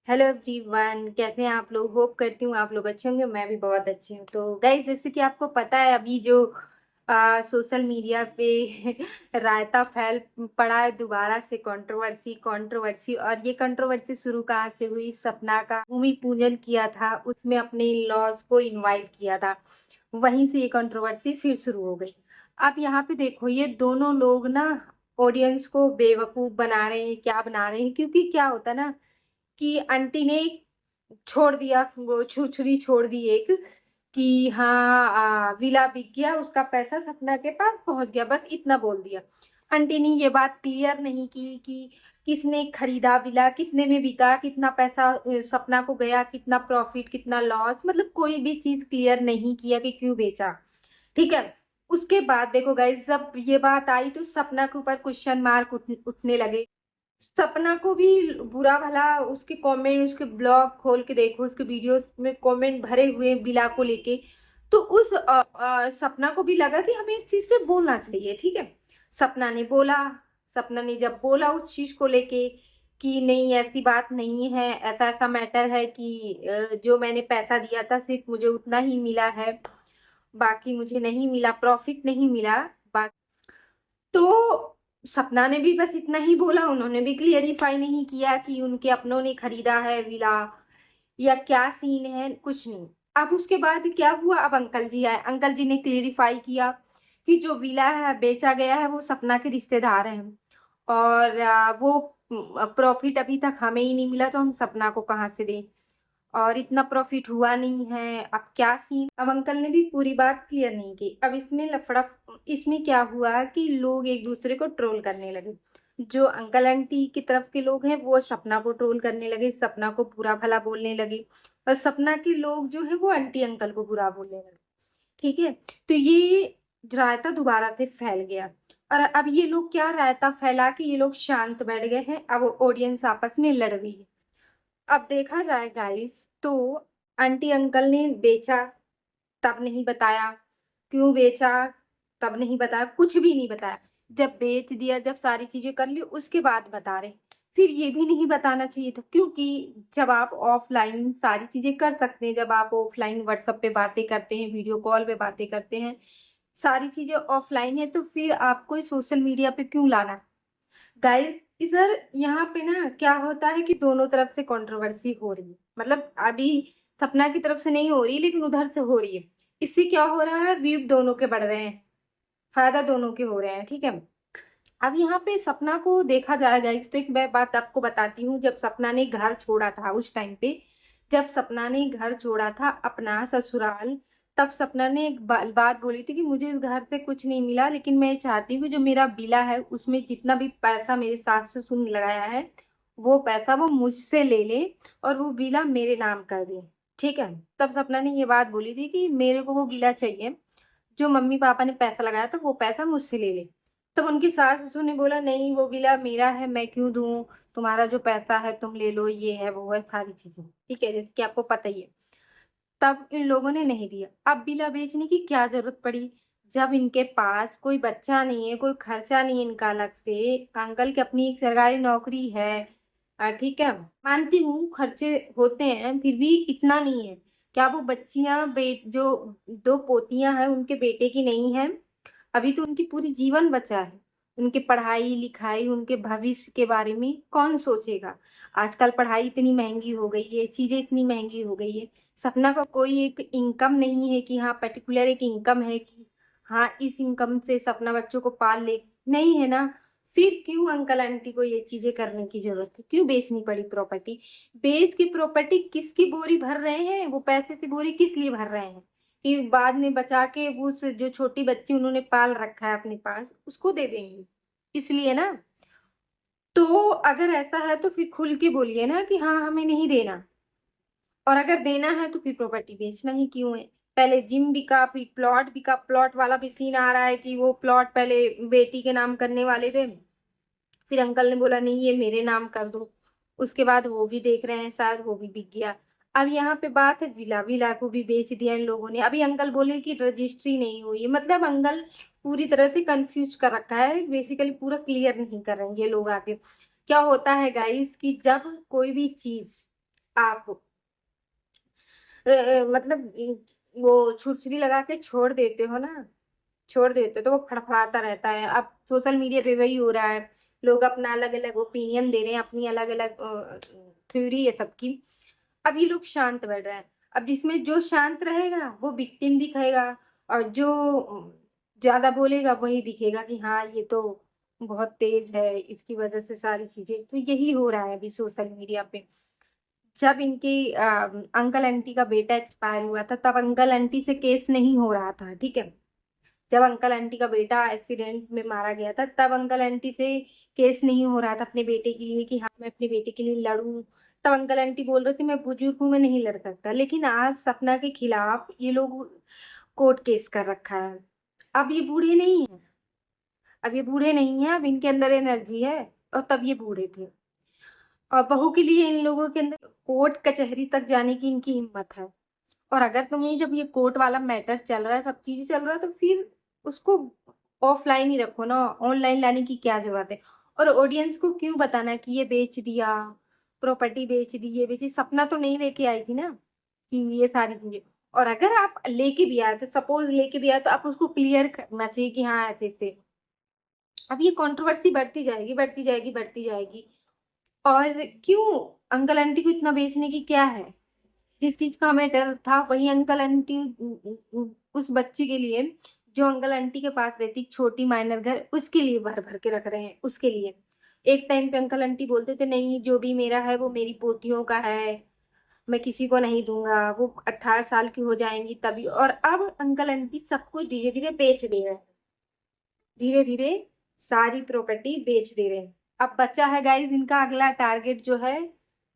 Hello everyone, कैसे हैं आप लोग। होप करती हूँ आप लोग अच्छे होंगे। मैं भी बहुत अच्छी हूँ। तो गाइज, जैसे कि आपको पता है, अभी जो सोशल मीडिया पे रायता फैल पड़ा है दोबारा से, कंट्रोवर्सी कंट्रोवर्सी। और ये कंट्रोवर्सी शुरू कहाँ से हुई? सपना का भूमि पूजन किया था, उसमें अपने लॉज को इनवाइट किया था, वहीं से ये कंट्रोवर्सी फिर शुरू हो गई। अब यहाँ पे देखो, ये दोनों लोग ना ऑडियंस को बेवकूफ बना रहे हैं। क्या बना रहे हैं? क्योंकि क्या होता है ना कि आंटी ने छोड़ दिया, वो छुरछुरी छोड़ दी एक, कि हाँ विला बिक गया, उसका पैसा सपना के पास पहुंच गया, बस इतना बोल दिया। आंटी ने ये बात क्लियर नहीं की कि किसने खरीदा विला, कितने में बिका, कितना पैसा सपना को गया, कितना प्रॉफिट, कितना लॉस, मतलब कोई भी चीज क्लियर नहीं किया कि क्यों बेचा। ठीक है। उसके बाद देखो गाइस, जब ये बात आई तो सपना के ऊपर क्वेश्चन मार्क उठने लगे। सपना को भी बुरा भला उसके कमेंट, उसके ब्लॉग खोल के देखो, उसके वीडियोस में कमेंट भरे हुए हैं बिला को लेके। तो उस सपना को भी लगा कि हमें इस चीज पे बोलना चाहिए। ठीक है। सपना ने बोला। सपना ने जब बोला उस चीज को लेके कि नहीं, ऐसी बात नहीं है, ऐसा ऐसा मैटर है कि जो मैंने पैसा दिया था सिर्फ मुझे उतना ही मिला है, बाकी मुझे नहीं मिला, प्रॉफिट नहीं मिला। तो सपना ने भी बस इतना ही बोला, उन्होंने भी क्लियरिफाई नहीं किया कि उनके अपनों ने खरीदा है विला या क्या सीन है, कुछ नहीं। अब उसके बाद क्या हुआ? अब अंकल जी आए, अंकल जी ने क्लियरिफाई किया कि जो विला है बेचा गया है वो सपना के रिश्तेदार हैं, और वो प्रॉफिट अभी तक हमें ही नहीं मिला, तो हम सपना को कहाँ से दें, और इतना प्रॉफिट हुआ नहीं है, अब क्या सीन। अब अंकल ने भी पूरी बात क्लियर नहीं की। अब इसमें लफड़ा, इसमें क्या हुआ कि लोग एक दूसरे को ट्रोल करने लगे। जो अंकल आंटी की तरफ के लोग हैं वो सपना को ट्रोल करने लगे, सपना को बुरा भला बोलने लगे, और सपना के लोग जो है वो आंटी अंकल को बुरा बोलने लगे। ठीक है। तो ये रायता दोबारा से फैल गया। और अब ये लोग क्या, रायता फैला के ये लोग शांत बैठ गए हैं, अब ऑडियंस आपस में लड़ रही है। अब देखा जाए गाइस, तो आंटी अंकल ने बेचा तब नहीं बताया, क्यों बेचा तब नहीं बताया, कुछ भी नहीं बताया। जब बेच दिया, जब सारी चीजें कर ली, उसके बाद बता रहे। फिर ये भी नहीं बताना चाहिए था, क्योंकि जब आप ऑफलाइन सारी चीजें कर सकते हैं, जब आप ऑफलाइन व्हाट्सएप पे बातें करते हैं, वीडियो कॉल पे बातें करते हैं, सारी चीजें ऑफलाइन है, तो फिर आपको सोशल मीडिया पे क्यों लाना? गाइस, इधर यहाँ पे ना क्या होता है कि दोनों तरफ से कंट्रोवर्सी हो रही है। मतलब अभी सपना की तरफ से नहीं हो रही, लेकिन उधर से हो रही है। इससे क्या हो रहा है? व्यू दोनों के बढ़ रहे हैं, फायदा दोनों के हो रहे हैं। ठीक है। अब यहाँ पे सपना को देखा जाए गाइस, तो एक मैं बात आपको बताती हूँ। जब सपना ने घर छोड़ा था उस टाइम पे, जब सपना ने घर छोड़ा था अपना ससुराल, तब सपना ने एक बात बोली थी कि मुझे इस घर से कुछ नहीं मिला, लेकिन मैं चाहती हूँ कि जो मेरा बिला है उसमें जितना भी पैसा मेरे सास ससुर ने लगाया है, वो पैसा वो मुझसे ले ले और वो बिला मेरे नाम कर दे। ठीक है। तब सपना ने ये बात बोली थी कि मेरे को वो बिला चाहिए, जो मम्मी पापा ने पैसा लगाया था वो पैसा मुझसे ले ले। तब उनकी सास ससुर ने बोला नहीं, वो विला मेरा है, मैं क्यों दूं, तुम्हारा जो पैसा है तुम ले लो, ये है वो है सारी चीजें। ठीक है, जैसे कि आपको पता ही है। तब इन लोगों ने नहीं दिया। अब विला बेचने की क्या जरूरत पड़ी, जब इनके पास कोई बच्चा नहीं है, कोई खर्चा नहीं है इनका अलग से। अंकल की अपनी एक सरकारी नौकरी है। ठीक है, मानती हूँ खर्चे होते हैं, फिर भी इतना नहीं है। क्या वो बच्चियां जो दो पोतियां हैं उनके बेटे की नहीं है? अभी तो उनकी पूरी जीवन बचा है। उनके पढ़ाई लिखाई, उनके भविष्य के बारे में कौन सोचेगा? आजकल पढ़ाई इतनी महंगी हो गई है, चीजें इतनी महंगी हो गई है। सपना का कोई एक इनकम नहीं है कि हाँ पर्टिकुलर एक इनकम है कि हाँ इस इनकम से सपना बच्चों को पाल ले, नहीं है ना। फिर क्यों अंकल आंटी को ये चीजें करने की जरूरत है? क्यों बेचनी पड़ी प्रॉपर्टी? बेच के प्रॉपर्टी किसकी बोरी भर रहे हैं? वो पैसे से बोरी किस लिए भर रहे हैं? कि बाद में बचा के वो उस जो छोटी बच्ची उन्होंने पाल रखा है अपने पास उसको दे देंगे, इसलिए ना। तो अगर ऐसा है तो फिर खुल के बोलिए ना कि हाँ हमें नहीं देना, और अगर देना है तो फिर प्रॉपर्टी बेचना ही क्यों है? पहले जिम बिका, फिर प्लॉट बिका, प्लॉट वाला भी सीन आ रहा है कि वो प्लॉट पहले बेटी के नाम करने वाले थे, फिर अंकल ने बोला नहीं ये मेरे नाम कर दो, उसके बाद वो भी देख रहे हैं, शायद वो भी बिक गया। अब यहाँ पे बात है विला, विला को भी बेच दिया इन लोगों ने। अभी अंकल बोले कि रजिस्ट्री नहीं हुई है, मतलब अंकल पूरी तरह से कंफ्यूज कर रखा है, बेसिकली पूरा क्लियर नहीं कर रहे हैं ये लोग आगे। क्या होता है गाइस कि जब कोई भी चीज आप मतलब वो छुरछुरी लगा के छोड़ देते हो ना, छोड़ देते हो तो वो फड़फड़ाता रहता है। अब सोशल मीडिया पे वही हो रहा है, लोग अपना अलग अलग ओपिनियन दे रहे हैं, अपनी अलग अलग थ्योरी है सबकी। अब ये लोग शांत बैठ रहे हैं। अब जिसमें जो शांत रहेगा वो विक्टिम दिखेगा, और जो ज्यादा बोलेगा वही दिखेगा कि हाँ ये तो बहुत तेज है, इसकी वजह से सारी चीजें। तो यही हो रहा है अभी सोशल मीडिया पे। जब इनके अंकल आंटी का बेटा एक्सपायर हुआ था तब अंकल आंटी से केस नहीं हो रहा था, ठीक है। जब अंकल आंटी का बेटा एक्सीडेंट में मारा गया था तब अंकल आंटी से केस नहीं हो रहा था अपने बेटे के लिए कि हाँ मैं अपने बेटे के लिए लड़ूं। तब अंकल आंटी बोल रहे थे मैं बुजुर्ग हूं, मैं नहीं लड़ सकता। लेकिन आज सपना के खिलाफ ये लोग कोर्ट केस कर रखा है। अब ये बूढ़े नहीं है, अब ये बूढ़े नहीं है, अब इनके अंदर एनर्जी है, और तब ये बूढ़े थे। और बहू के लिए इन लोगों के अंदर कोर्ट कचहरी तक जाने की इनकी हिम्मत है। और अगर तुम्हें जब ये कोर्ट वाला मैटर चल रहा है, सब चीजें चल रहा है, तो फिर उसको ऑफलाइन ही रखो ना, ऑनलाइन लाने की क्या जरूरत है। और ऑडियंस को क्यों बताना कि ये बेच दिया, प्रॉपर्टी बेच दी, ये बेची। सपना तो नहीं लेके आई थी ना कि ये सारी चीजें। और अगर आप लेके भी आए तो सपोज लेके भी आए तो आप उसको क्लियर करना चाहिए कि हाँ ऐसे ऐसे। अब ये कंट्रोवर्सी बढ़ती जाएगी, बढ़ती जाएगी, बढ़ती जाएगी। और क्यों अंकल आंटी को इतना बेचने की क्या है। जिस चीज का हमें डर था वही अंकल आंटी उस बच्ची के लिए जो अंकल आंटी के पास रहती, छोटी माइनर घर, उसके लिए भर भर के रख रहे हैं। उसके लिए एक टाइम पे अंकल आंटी बोलते थे नहीं जो भी मेरा है वो मेरी पोतियों का है, मैं किसी को नहीं दूंगा, वो 18 साल की हो जाएंगी तभी। और अब अंकल आंटी सब कुछ धीरे धीरे बेच दे रहे हैं, धीरे धीरे सारी प्रॉपर्टी बेच दे रहे हैं। अब बचा है गाइस इनका अगला टारगेट जो है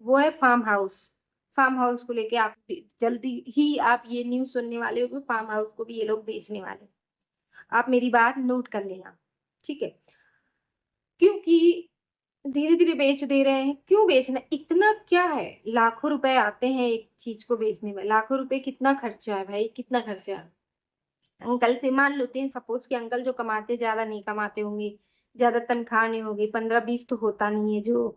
वो है फार्म हाउस। फार्म हाउस को लेके आप जल्दी ही आप ये न्यूज सुनने वाले हो कि फार्म हाउस को भी ये लोग बेचने वाले हैं। आप मेरी बात नोट कर लेना, ठीक है। क्योंकि धीरे धीरे बेच दे रहे हैं। क्यों बेचना, इतना क्या है, लाखों रुपए आते हैं एक चीज को बेचने में। लाखों रुपए कितना खर्चा है भाई, कितना खर्चा है। अंकल से मान लेते हैं सपोज कि अंकल जो कमाते ज्यादा नहीं कमाते होंगे, ज्यादा तनख्वाह नहीं होगी, 15-20 तो होता नहीं है जो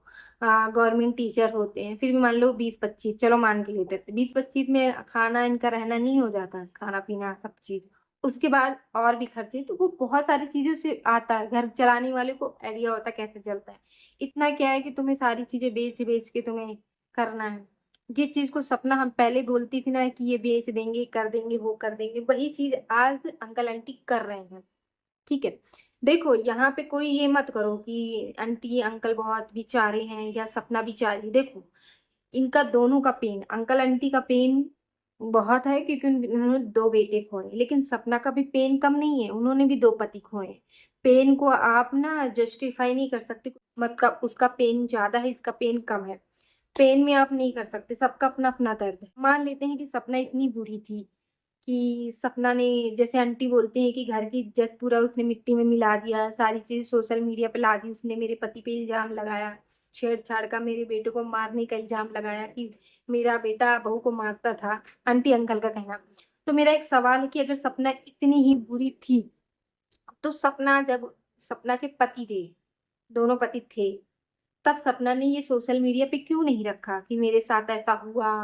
गवर्नमेंट टीचर होते हैं। फिर भी मान लो 20-25, चलो मान के लेते हैं 20-25 में खाना इनका रहना नहीं हो जाता, खाना पीना सब चीज। उसके बाद और भी खर्चे, तो वो बहुत सारी चीजों से आता है। घर चलाने वाले को आइडिया होता है कैसे चलता है। इतना क्या है कि तुम्हें सारी चीजें बेच बेच के तुम्हें करना है। जिस चीज को सपना हम पहले बोलती थी ना कि ये बेच देंगे, कर देंगे, वो कर देंगे, वही चीज आज अंकल आंटी कर रहे हैं, ठीक है। देखो यहाँ पे कोई ये मत करो कि आंटी अंकल बहुत बेचारे हैं या सपना बेचारी। देखो इनका दोनों का पेन, अंकल आंटी का पेन बहुत है क्योंकि उन्होंने 2 बेटे खोए, लेकिन सपना का भी पेन कम नहीं है, उन्होंने भी 2 पति खोए। पेन को आप ना जस्टिफाई नहीं कर सकते, मतलब उसका पेन ज्यादा है इसका पेन कम है। पेन में आप नहीं कर सकते, सबका अपना अपना दर्द है। मान लेते हैं कि सपना इतनी बुरी थी कि सपना ने, जैसे आंटी बोलती हैं कि घर की इज्जत पूरा उसने मिट्टी में मिला दिया, सारी चीज सोशल मीडिया पे ला दी उसने, मेरे पति पे इल्जाम लगाया छेड़छाड़ का, मेरे बेटे को मारने का इल्जाम लगाया कि मेरा बेटा बहू को मारता था, आंटी अंकल का कहना। तो मेरा एक सवाल है कि अगर सपना इतनी ही बुरी थी तो सपना जब, सपना के पति थे, दोनों पति थे, तब सपना ने ये सोशल मीडिया पे क्यों नहीं रखा कि मेरे साथ ऐसा हुआ।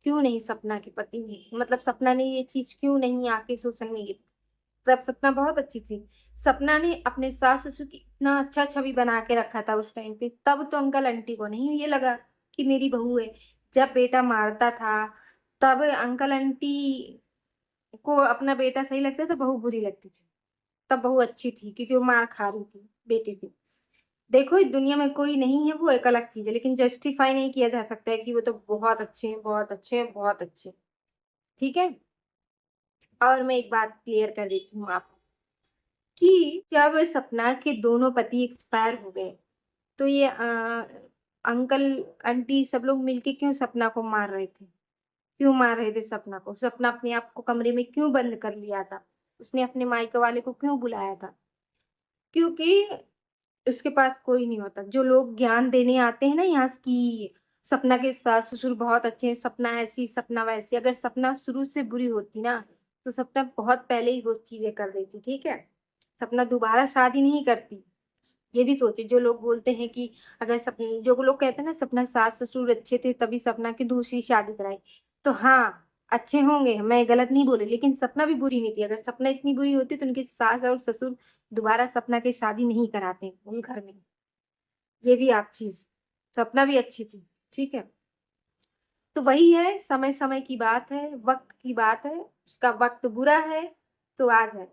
क्यों नहीं सपना के पति ने, मतलब सपना ने ये चीज क्यों नहीं आके सोशल मीडिया। तब सपना बहुत अच्छी थी, सपना ने अपने सास ससुर की इतना अच्छा छवि बना के रखा था उस टाइम पे। तब तो अंकल आंटी को नहीं ये लगा कि मेरी बहू है। जब बेटा मारता था तब अंकल आंटी को अपना बेटा सही लगता था, बहू बुरी लगती थी। तब बहू अच्छी थी क्योंकि वो मार खा रही थी बेटे से। देखो इस दुनिया में कोई नहीं है, वो एक अलग चीज है, लेकिन जस्टिफाई नहीं किया जा सकता है कि वो तो बहुत अच्छे हैं, बहुत अच्छे हैं, बहुत अच्छे। ठीक है। और मैं एक बात क्लियर कर देती हूँ आपको कि जब सपना के दोनों पति एक्सपायर हो गए तो ये अंकल आंटी सब लोग मिलके क्यों सपना को मार रहे थे। क्यों मार रहे थे सपना को। सपना अपने आप को कमरे में क्यों बंद कर लिया था, उसने अपने मायके वाले को क्यों बुलाया था। क्योंकि उसके पास कोई नहीं होता। जो लोग ज्ञान देने आते हैं ना यहाँ की सपना के सास ससुर बहुत अच्छे हैं, सपना ऐसी सपना वैसी, अगर सपना शुरू से बुरी होती ना तो सपना बहुत पहले ही वो चीजें कर देती, ठीक है। सपना दोबारा शादी नहीं करती, ये भी सोचे जो लोग बोलते हैं कि अगर सपन जो लोग कहते हैं ना सपना सास ससुर अच्छे थे तभी सपना की दूसरी शादी कराई, तो हाँ अच्छे होंगे, मैं गलत नहीं बोली, लेकिन सपना भी बुरी नहीं थी। अगर सपना इतनी बुरी होती तो उनके सास और ससुर दोबारा सपना की शादी नहीं कराते उस घर में। ये भी आप चीज, सपना भी अच्छी थी, ठीक है। तो वही है, समय समय की बात है, वक्त की बात है, उसका वक्त बुरा है तो आ जाए।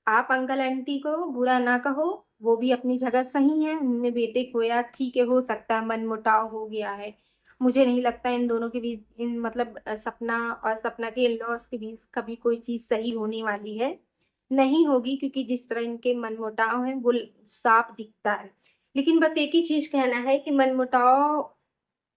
आप अंकल आंटी को बुरा ना कहो, वो भी अपनी जगह सही है, उनने बेटे खोया, ठीक है, हो सकता है मनमुटाव हो गया है। मुझे नहीं लगता इन दोनों के बीच, इन मतलब सपना और सपना के इन लॉस के बीच कभी कोई चीज सही होने वाली है, नहीं होगी, क्योंकि जिस तरह इनके मनमुटाव है वो साफ दिखता है। लेकिन बस एक ही चीज कहना है कि मनमुटाव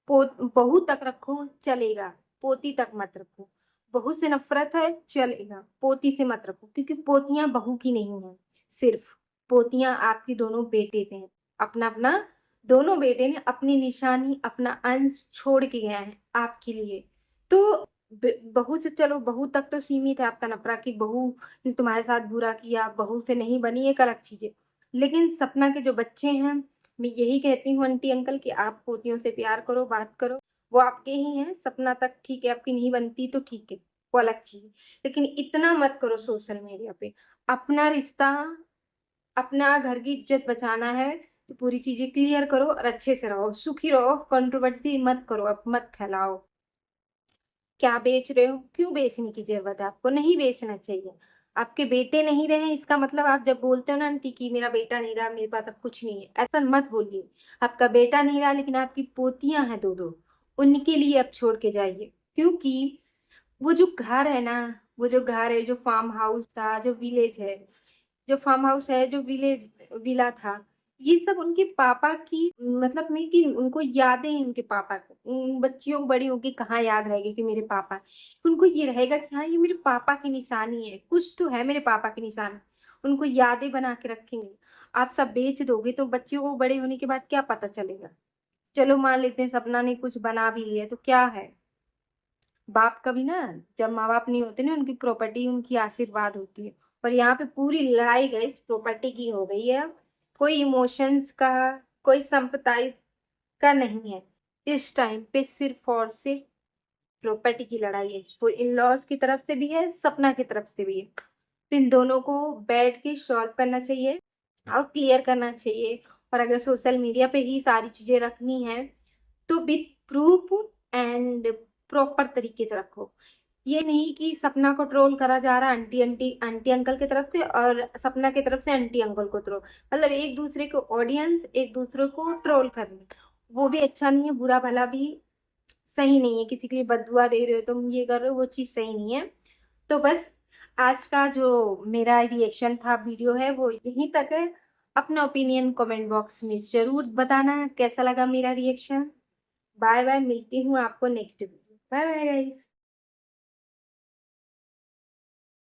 बहू तक रखो चलेगा, पोती तक मत रखो। बहू से नफरत है चलेगा, पोती से मत रखो, क्योंकि पोतियां बहू की नहीं है, सिर्फ पोतियां आपकी दोनों बेटे थे। अपना अपना दोनों बेटे ने अपनी निशानी, अपना अंश छोड़ के गया है आपके लिए। तो बहू से चलो, बहू तक तो सीमित है आपका नफरत कि बहू ने तुम्हारे साथ बुरा किया, बहू से नहीं बनी, एक अलग चीज है। लेकिन सपना के जो बच्चे हैं, मैं यही कहती हूँ आंटी अंकल कि आप पोतियों से प्यार करो, बात करो, वो आपके ही हैं। सपना तक ठीक है, आपकी नहीं बनती तो ठीक है, वो अलग चीज है। लेकिन इतना मत करो सोशल मीडिया पे। अपना रिश्ता, अपना घर की इज्जत बचाना है तो पूरी चीजें क्लियर करो और अच्छे से रहो, सुखी रहो, कंट्रोवर्सी मत करो, अब मत फैलाओ। क्या बेच रहे हो, क्यों बेचने की जरूरत है आपको, नहीं बेचना चाहिए। आपके बेटे नहीं रहे इसका मतलब, आप जब बोलते हो ना आंटी कि मेरा बेटा नहीं रहा, मेरे पास अब कुछ नहीं है, ऐसा मत बोलिए। आपका बेटा नहीं रहा लेकिन आपकी पोतियां हैं दो दो, उनके लिए अब छोड़ के जाइए। क्योंकि वो जो घर है ना, वो जो घर है, जो फार्म हाउस था, जो विलेज है, जो फार्म हाउस है, जो विलेज विला था, ये सब उनके पापा की, मतलब में कि उनको यादें हैं उनके पापा को। उन बच्चियों को बड़ी होगी कहाँ याद रहेगी कि मेरे पापा हैं। उनको ये रहेगा कि हाँ ये मेरे पापा की निशानी है, कुछ तो है मेरे पापा की निशानी, उनको यादें बना के रखेंगे। आप सब बेच दोगे तो बच्चियों को बड़े होने के बाद क्या पता चलेगा। चलो मान लेते हैं सपना ने कुछ बना भी लिया तो क्या है, बाप का भी ना, जब माँ बाप नहीं होते ना, उनकी प्रॉपर्टी उनकी आशीर्वाद होती है। और यहाँ पे पूरी लड़ाई गई इस प्रॉपर्टी की हो गई है। अब कोई इमोशंस का, कोई संपत्ति का नहीं है, इस टाइम पे सिर्फ और सिर्फ प्रॉपर्टी की लड़ाई है। वो इन लॉज की तरफ से भी है, सपना की तरफ से भी है। तो इन दोनों को बैठ के सॉल्व करना चाहिए और क्लियर करना चाहिए। और अगर सोशल मीडिया पे ही सारी चीजें रखनी है तो विथ प्रूफ एंड प्रॉपर तरीके से रखो। ये नहीं कि सपना को ट्रोल करा जा रहा है आंटी आंटी आंटी अंकल की तरफ से और सपना की तरफ से आंटी अंकल को ट्रोल, मतलब एक दूसरे को ऑडियंस एक दूसरे को ट्रोल करने, वो भी अच्छा नहीं है, बुरा भला भी सही नहीं है। किसी के लिए बददुआ दे रहे हो, तुम ये कर रहे हो, वो चीज सही नहीं है। तो बस आज का जो मेरा रिएक्शन था, वीडियो है, वो यहीं तक है। अपना ओपिनियन कमेंट बॉक्स में जरूर बताना कैसा लगा मेरा रिएक्शन। बाय बाय, मिलती हूँ आपको next video. Bye bye guys.